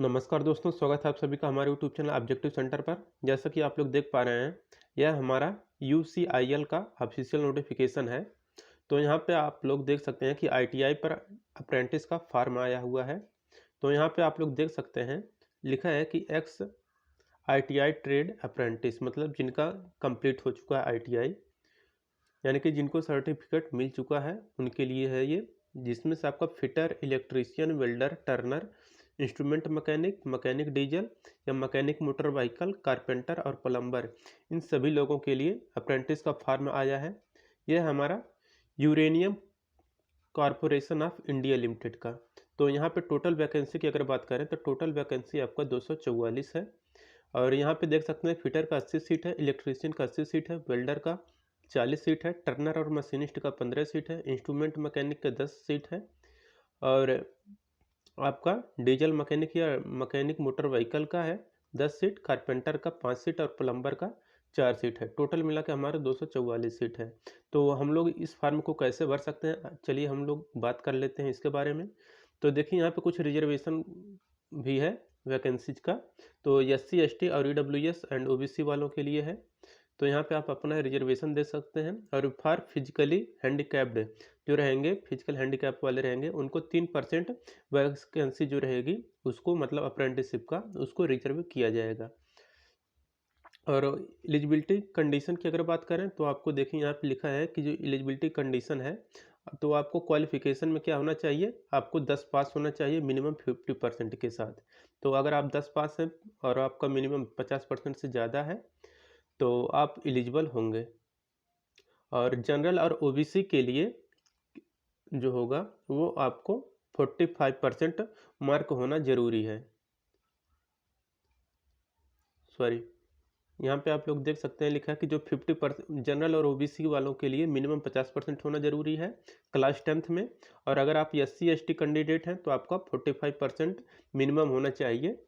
नमस्कार दोस्तों, स्वागत है आप सभी का हमारे यूट्यूब चैनल ऑब्जेक्टिव सेंटर पर। जैसा कि आप लोग देख पा रहे हैं, यह हमारा यूसीआईएल का ऑफिशियल नोटिफिकेशन है। तो यहाँ पे आप लोग देख सकते हैं कि आईटीआई पर अप्रेंटिस का फॉर्म आया हुआ है। तो यहाँ पे आप लोग देख सकते हैं, लिखा है कि एक्स आईटीआई ट्रेड अप्रेंटिस, मतलब जिनका कंप्लीट हो चुका है आईटीआई, यानी कि जिनको सर्टिफिकेट मिल चुका है उनके लिए है ये। जिसमें से आपका fitter, electrician, welder, Turner, instrument mechanic, mechanic diesel या मैकेनिक मोटर व्हीकल, कारपेंटर और प्लम्बर, इन सभी लोगों के लिए अप्रेंटिस का फॉर्म आया है। यह हमारा uranium corporation of India limited का। तो यहाँ पे टोटल वैकेंसी की अगर बात करें तो टोटल वैकेंसी आपका 244 है। और यहाँ पे देख सकते हैं, फिटर का 80 सीट है, इलेक्ट्रीशियन का 80 सीट है, वेल्डर का 40 सीट है, टर्नर और मशीनिस्ट का 15 सीट है, इंस्ट्रूमेंट मैकेनिक का 10 सीट है, और आपका डीजल मैकेनिक या मैकेनिक मोटर व्हीकल का है 10 सीट, कारपेंटर का 5 सीट और प्लम्बर का 4 सीट है। टोटल मिला के हमारे 244 सीट है। तो हम लोग इस फॉर्म को कैसे भर सकते हैं, चलिए हम लोग बात कर लेते हैं इसके बारे में। तो देखिए, यहाँ पे कुछ रिजर्वेशन भी है वैकेंसीज का। तो SC ST और EWS एंड OBC वालों के लिए है। तो यहाँ पे आप अपना रिजर्वेशन दे सकते हैं। और फॉर फिजिकली हैंडीकैप्ड जो रहेंगे, फिजिकल हैंडीकैप वाले रहेंगे, उनको 3% वैकेंसी जो रहेगी उसको, मतलब अप्रेंटिसशिप का, उसको रिजर्व किया जाएगा। और एलिजिबिलिटी कंडीशन की अगर बात करें तो आपको देखिए, यहाँ पे लिखा है कि जो एलिजिबिलिटी कंडीशन है, तो आपको क्वालिफिकेशन में क्या होना चाहिए, आपको 10 पास होना चाहिए मिनिमम 50% के साथ। तो अगर आप 10 पास हैं और आपका मिनिमम 50% से ज़्यादा है तो आप एलिजिबल होंगे। और जनरल और ओबीसी के लिए जो होगा वो आपको 45% मार्क होना ज़रूरी है। सॉरी, यहाँ पे आप लोग देख सकते हैं, लिखा है कि जो 50% जनरल और ओबीसी वालों के लिए मिनिमम 50% होना ज़रूरी है क्लास 10th में। और अगर आप SC ST कैंडिडेट हैं तो आपका 45% मिनिमम होना चाहिए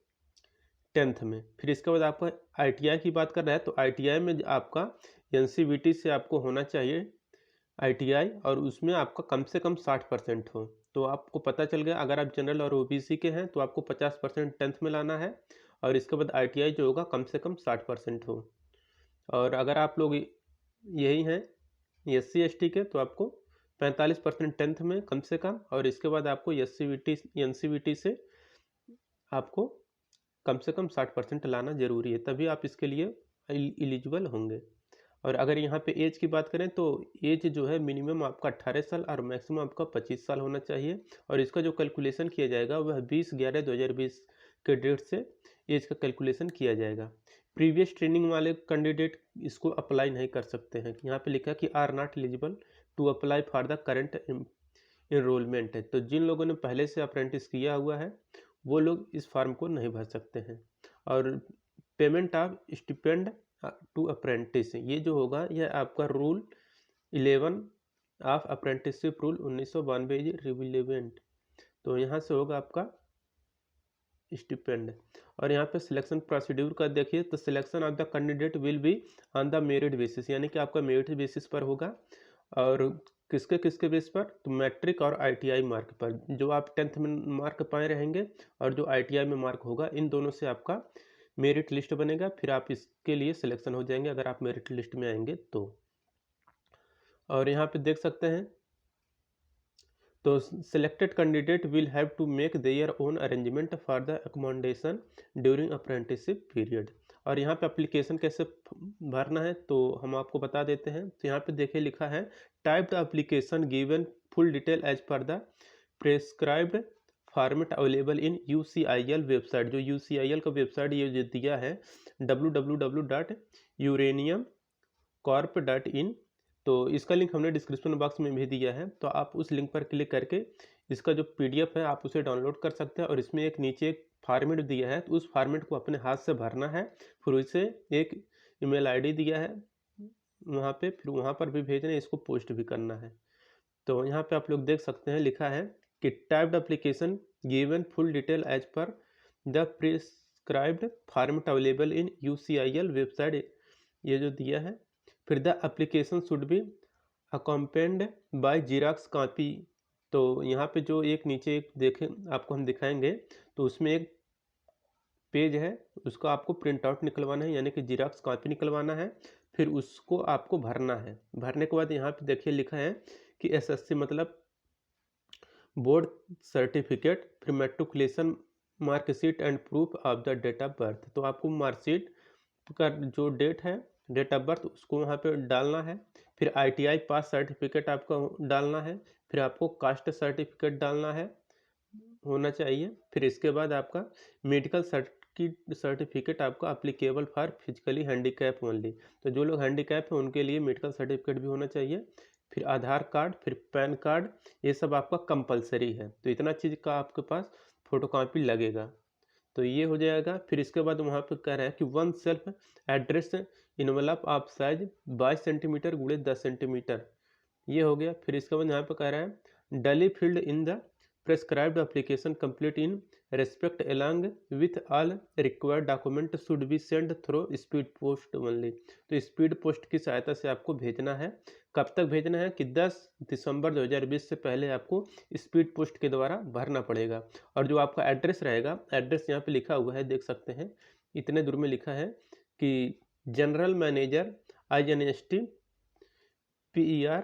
10th में। फिर इसके बाद आपका ITI की बात कर रहा है, तो ITI में आपका NCVT से आपको होना चाहिए ITI, और उसमें आपका कम से कम 60% हो। तो आपको पता चल गया, अगर आप जनरल और OBC के हैं तो आपको 50% 10th में लाना है, और इसके बाद ITI जो होगा कम से कम 60% हो। और अगर आप लोग यही हैं SC ST के, तो आपको 45% 10th में कम से कम, और इसके बाद आपको NCVT से आपको कम से कम 60% लाना ज़रूरी है, तभी आप इसके लिए एलिजिबल होंगे। और अगर यहाँ पे एज की बात करें तो एज जो है मिनिमम आपका 18 साल और मैक्सिमम आपका 25 साल होना चाहिए। और इसका जो कैलकुलेशन किया जाएगा वह 20/11/2020 के डेट से एज का कैलकुलेशन किया जाएगा। प्रीवियस ट्रेनिंग वाले कैंडिडेट इसको अप्लाई नहीं कर सकते हैं। यहाँ पे लिखा कि are not eligible to apply for the current enrolment है। तो जिन लोगों ने पहले से अप्रेंटिस किया हुआ है वो लोग इस फॉर्म को नहीं भर सकते हैं। और payment of stipend to apprentice, ये जो होगा यह आपका rule 11 of apprenticeship rule 1992 relevant. तो यहाँ से होगा आपका स्टिपेंड। और यहाँ पे सिलेक्शन प्रोसीड्यूर का देखिए, तो selection of the candidate will be on the merit basis, यानी कि आपका मेरिट बेसिस पर होगा। और किसके किसके बेस पर, तो मैट्रिक और ITI मार्क पर। जो आप 10th में मार्क पाए रहेंगे और जो ITI में मार्क होगा, इन दोनों से आपका मेरिट लिस्ट बनेगा। फिर आप इसके लिए सिलेक्शन हो जाएंगे अगर आप मेरिट लिस्ट में आएंगे तो। और यहाँ पे देख सकते हैं, तो selected candidate will have to make their own arrangement for the accommodation during apprenticeship period. और यहाँ पे एप्लीकेशन कैसे भरना है तो हम आपको बता देते हैं। तो यहाँ पे देखिए, लिखा है type the application given full detail as per the prescribed format available in UCIL website. जो UCIL का वेबसाइट ये जो दिया है www.uraniumcorp.in, तो इसका लिंक हमने डिस्क्रिप्शन बॉक्स में भी दिया है। तो आप उस लिंक पर क्लिक करके इसका जो PDF है आप उसे डाउनलोड कर सकते हैं। और इसमें एक नीचे एक फॉर्मेट दिया है, तो उस फॉर्मेट को अपने हाथ से भरना है। फिर उसे एक ईमेल ID दिया है वहाँ पे, फिर वहाँ पर भी भेजना है, इसको पोस्ट भी करना है। तो यहाँ पे आप लोग देख सकते हैं, लिखा है कि typed application given full detail as per the prescribed format available in UCIL website, ये जो दिया है। फिर the application should be accompanied by xerox copy. तो यहाँ पे जो एक नीचे एक देखें आपको हम दिखाएंगे, तो उसमें एक पेज है उसका आपको प्रिंट आउट निकलवाना है, यानी कि जीरोक्स कॉपी निकलवाना है। फिर उसको आपको भरना है। भरने के बाद यहाँ पे देखिए लिखा है कि एसएससी मतलब बोर्ड सर्टिफिकेट, फिर matriculation marksheet and proof of the date of birth. तो आपको मार्कशीट का जो डेट है, डेट ऑफ बर्थ, उसको वहाँ पे डालना है। फिर आईटीआई पास सर्टिफिकेट आपका डालना है। फिर आपको कास्ट सर्टिफिकेट डालना है, होना चाहिए। फिर इसके बाद आपका मेडिकल सर्टिफिकेट आपका applicable for physically handicap only. तो जो लोग हैंडीकैप हैं उनके लिए मेडिकल सर्टिफिकेट भी होना चाहिए। फिर आधार कार्ड, फिर पैन कार्ड, ये सब आपका कंपलसरी है। तो इतना चीज़ का आपके पास फोटोकॉपी लगेगा। तो ये हो जाएगा। फिर इसके बाद वहाँ पे कह रहा है कि one self address envelope of size 22 centimetre गुणे 10 सेंटीमीटर, ये हो गया। फिर इसके बाद यहाँ पे कह रहा है डली field in the prescribed application complete in respect along with all required document should be send through speed post only. तो स्पीड पोस्ट की सहायता से आपको भेजना है। कब तक भेजना है कि 10 दिसंबर 2020 से पहले आपको स्पीड पोस्ट के द्वारा भरना पड़ेगा। और जो आपका एड्रेस रहेगा, एड्रेस यहाँ पे लिखा हुआ है, देख सकते हैं इतने दूर में लिखा है कि general manager INST PER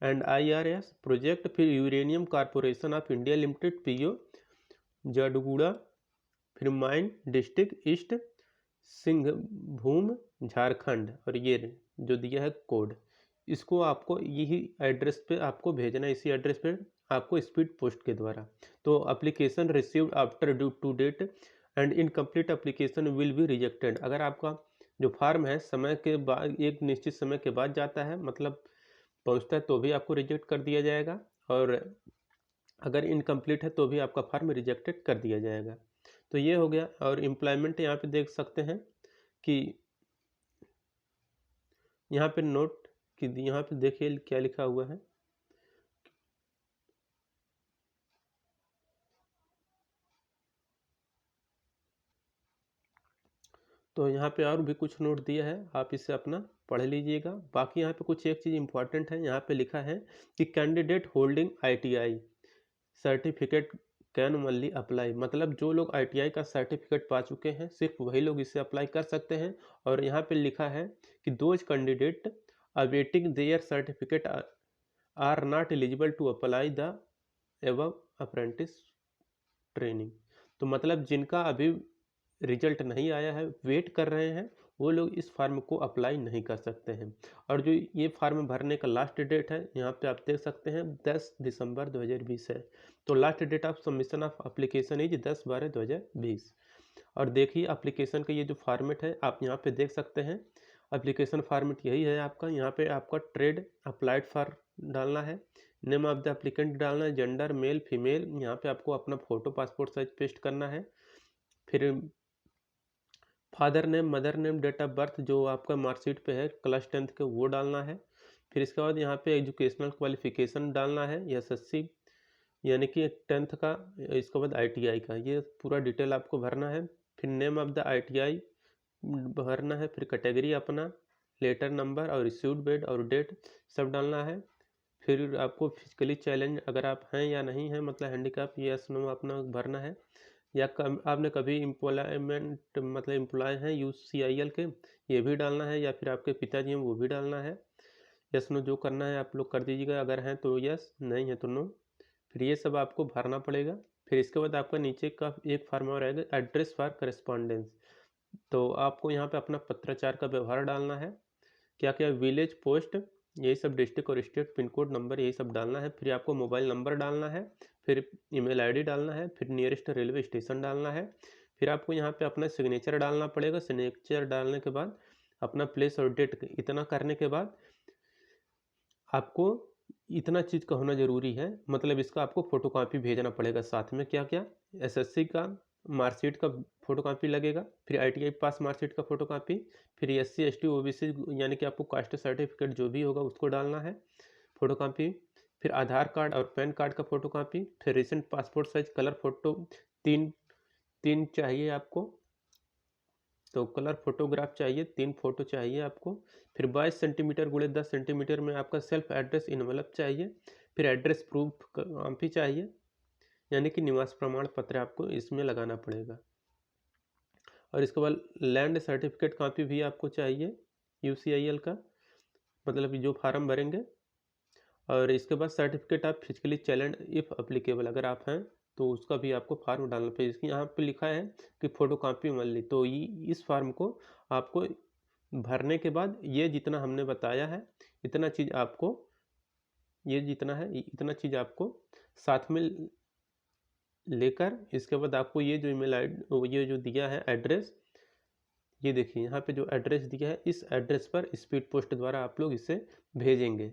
and IRS project, फिर uranium corporation of India limited PO Jaduguda, फिर mine district east Singhbhum Jharkhand. और ये जो दिया है कोड, इसको आपको यही एड्रेस पे आपको भेजना है, इसी एड्रेस पे आपको स्पीड पोस्ट के द्वारा। तो application received after due to date and incomplete application will be rejected. अगर आपका जो फार्म है समय के बाद, एक निश्चित समय के बाद जाता है, मतलब पहुंचता है, तो भी आपको रिजेक्ट कर दिया जाएगा। और अगर इनकम्प्लीट है तो भी आपका फार्म रिजेक्टेड कर दिया जाएगा। तो ये हो गया। और एम्प्लॉयमेंट यहाँ पे देख सकते हैं कि यहाँ पे नोट कि यहाँ पे देखिए क्या लिखा हुआ है। तो यहाँ पे और भी कुछ नोट दिया है, आप इसे अपना पढ़ लीजिएगा। बाकी यहाँ पे कुछ एक चीज़ इंपॉर्टेंट है, यहाँ पे लिखा है कि candidate holding ITI certificate can only apply. मतलब जो लोग ITI का सर्टिफिकेट पा चुके हैं सिर्फ वही लोग इसे अप्लाई कर सकते हैं। और यहाँ पे लिखा है कि those candidate awaiting their certificate are not eligible to apply the above apprentice training. तो मतलब जिनका अभी रिजल्ट नहीं आया है, वेट कर रहे हैं, वो लोग इस फार्म को अप्लाई नहीं कर सकते हैं। और जो ये फार्म भरने का लास्ट डेट है, यहाँ पे आप देख सकते हैं 10 दिसंबर 2020 है। तो last date of submission of application is 10/12/2020। और देखिए एप्लीकेशन का ये जो फॉर्मेट है आप यहाँ पे देख सकते हैं। एप्लीकेशन फॉर्मेट यही है आपका। यहाँ पे आपका ट्रेड अप्लाइड फॉर डालना है, नेम ऑफ द एप्लीकेंट डालना है, जेंडर मेल फीमेल, यहाँ पे आपको अपना फोटो पासपोर्ट साइज पेस्ट करना है। फिर father name, mother name, date of birth जो आपका मार्कशीट पे है क्लास 10th के, वो डालना है। फिर इसके बाद यहाँ पे एजुकेशनल क्वालिफिकेशन डालना है, SSC यानी कि 10th का। इसके बाद ITI का, ये पूरा डिटेल आपको भरना है। फिर नेम ऑफ द ITI भरना है। फिर कैटेगरी अपना, लेटर नंबर और रिसीव्ड डेट और डेट सब डालना है। फिर आपको फिजिकली चैलेंज अगर आप हैं या नहीं हैं, मतलब हैंडीकैप, यस नो अपना भरना है। या आपने कभी एम्प्लॉयमेंट मतलब एम्प्लॉय हैं UCIL के, ये भी डालना है। या फिर आपके पिताजी हैं, वो भी डालना है। यस नो जो करना है आप लोग कर दीजिएगा, अगर हैं तो यस, नहीं है तो नो। फिर ये सब आपको भरना पड़ेगा। फिर इसके बाद आपका नीचे का एक फार्म और आएगा, एड्रेस फॉर करेस्पॉन्डेंस। तो आपको यहाँ पे अपना पत्राचार का व्यवहार डालना है, क्या क्या विलेज पोस्ट, यही सब, डिस्ट्रिक्ट और स्टेट, पिन कोड नंबर, यही सब डालना है। फिर आपको मोबाइल नंबर डालना है, फिर ईमेल ID डालना है, फिर नियरेस्ट रेलवे स्टेशन डालना है। फिर आपको यहाँ पे अपना सिग्नेचर डालना पड़ेगा। सिग्नेचर डालने के बाद अपना प्लेस और डेट, इतना करने के बाद आपको इतना चीज़ का होना ज़रूरी है, मतलब इसका आपको फोटोकॉपी भेजना पड़ेगा साथ में। क्या क्या, SSC का मार्कशीट का फोटोकॉपी लगेगा, फिर ITI पास मार्कशीट का फोटोकॉपी, फिर SC ST OBC यानी कि आपको कास्ट सर्टिफिकेट जो भी होगा उसको डालना है फोटोकॉपी, फिर आधार कार्ड और पैन कार्ड का फोटोकॉपी, फिर recent passport size colour photo तीन चाहिए आपको। तो कलर फोटोग्राफ चाहिए, 3 फोटो चाहिए आपको। फिर 22 सेंटीमीटर गुणे 10 सेंटीमीटर में आपका सेल्फ एड्रेस इनवलप चाहिए। फिर एड्रेस प्रूफ भी चाहिए, यानी कि निवास प्रमाण पत्र आपको इसमें लगाना पड़ेगा। और इसके बाद लैंड सर्टिफिकेट कॉपी भी आपको चाहिए UCIL का, मतलब जो फार्म भरेंगे। और इसके बाद certificate of physically challenge if applicable, अगर आप हैं तो उसका भी आपको फार्म डालना पड़ेगा। इसकी यहाँ पे लिखा है कि फ़ोटोकॉपी ओनली, तो इस फार्म को आपको भरने के बाद ये जितना हमने बताया है इतना चीज़ आपको, ये जितना है इतना चीज़ आपको साथ में लेकर, इसके बाद आपको ये जो ईमेल आईडी ये जो दिया है एड्रेस, ये देखिए यहाँ पे जो एड्रेस दिया है इस एड्रेस पर स्पीड पोस्ट द्वारा आप लोग इसे भेजेंगे।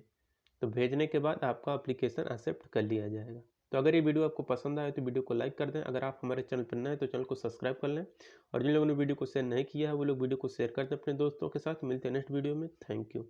तो भेजने के बाद आपका एप्लीकेशन एक्सेप्ट कर लिया जाएगा। तो अगर ये वीडियो आपको पसंद आए तो वीडियो को लाइक कर दें। अगर आप हमारे चैनल पर नए हैं तो चैनल को सब्सक्राइब कर लें, और जिन लोगों ने वीडियो को शेयर नहीं किया है वो लोग वीडियो को शेयर कर दें अपने दोस्तों के साथ। मिलते हैं नेक्स्ट वीडियो में। Thank you.